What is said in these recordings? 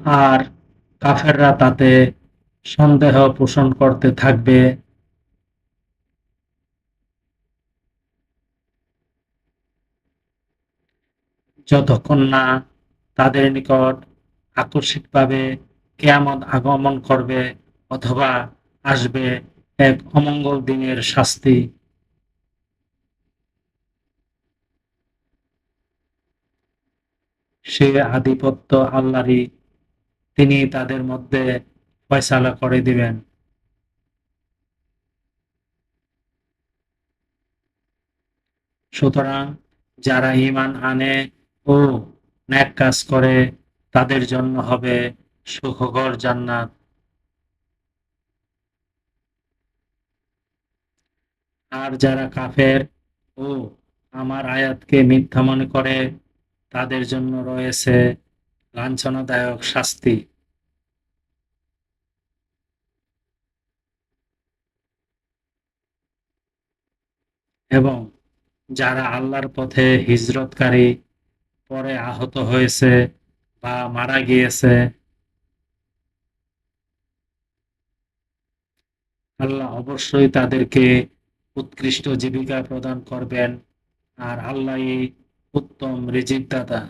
আর কাফেররা তাতে সন্দেহ পোষণ করতে থাকবে যতক্ষণ না তাদের নিকট আকস্মিকভাবে কিয়ামত আগমন করবে অথবা আসবে এক অমঙ্গল দিনের শাস্তি। সে আধিপত্য আল্লাহরই, তিনি তাদের মধ্যে ফয়সালা করে দিবেন। সুতরাং যারা ঈমান আনে ও নেক কাজ করে তাদের জন্য হবে সুখকর জান্নাত। আর যারা কাফের ও আমার আয়াতকে মিথ্যা মনে করে তাদের জন্য রয়েছে লাঞ্ছনাদায়ক শাস্তি। এবং যারা আল্লাহর পথে হিজরতকারী পরে আহত হয়েছে বা মারা গিয়েছে, আল্লাহ অবশ্যই তাদেরকে উৎকৃষ্ট জীবিকা প্রদান করবেন। আর আল্লাহই উত্তম রিজিক দাতা।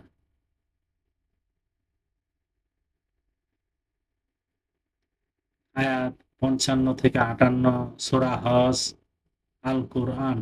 আয়াত ৫৫ থেকে ৫৮, সূরা হজ, আল কুরআন।